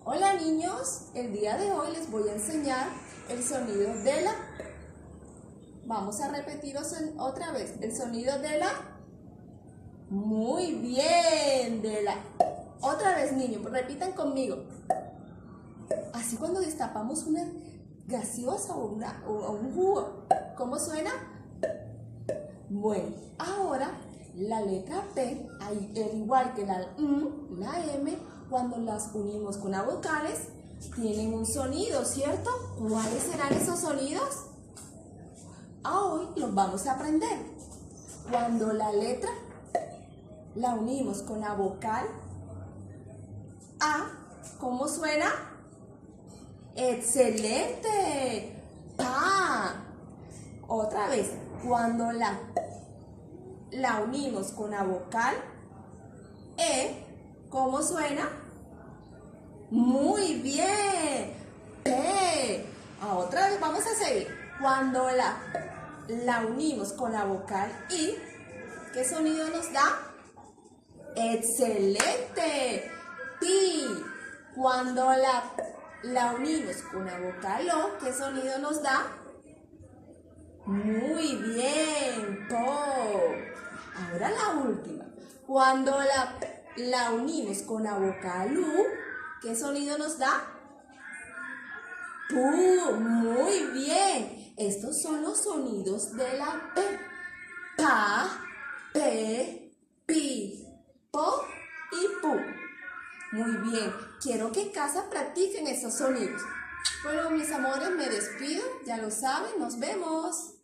Hola niños, el día de hoy les voy a enseñar el sonido de la. Vamos a repetir otra vez, el sonido de la. Muy bien, de la. Otra vez niños, repitan conmigo. Así cuando destapamos una gaseosa o un jugo, ¿cómo suena? Bueno, ahora la letra P, al igual que la M, cuando las unimos con las vocales, tienen un sonido, ¿cierto? ¿Cuáles serán esos sonidos? Hoy los vamos a aprender. Cuando la letra la unimos con la vocal A, ¿cómo suena? ¡Excelente! ¡Pa! Otra vez, cuando la unimos con la vocal E, ¿cómo suena? Muy bien. P. Otra vez vamos a seguir. Cuando la unimos con la vocal I, ¿qué sonido nos da? Excelente. Pi. Cuando la unimos con la vocal O, ¿qué sonido nos da? Muy bien. Po. Ahora la última. Cuando la unimos con la vocal U, ¿qué sonido nos da? ¡Pu! Muy bien. Estos son los sonidos de la P. Pa, P, Pi, Po y Pu. Muy bien. Quiero que en casa practiquen estos sonidos. Bueno, mis amores, me despido. Ya lo saben. Nos vemos.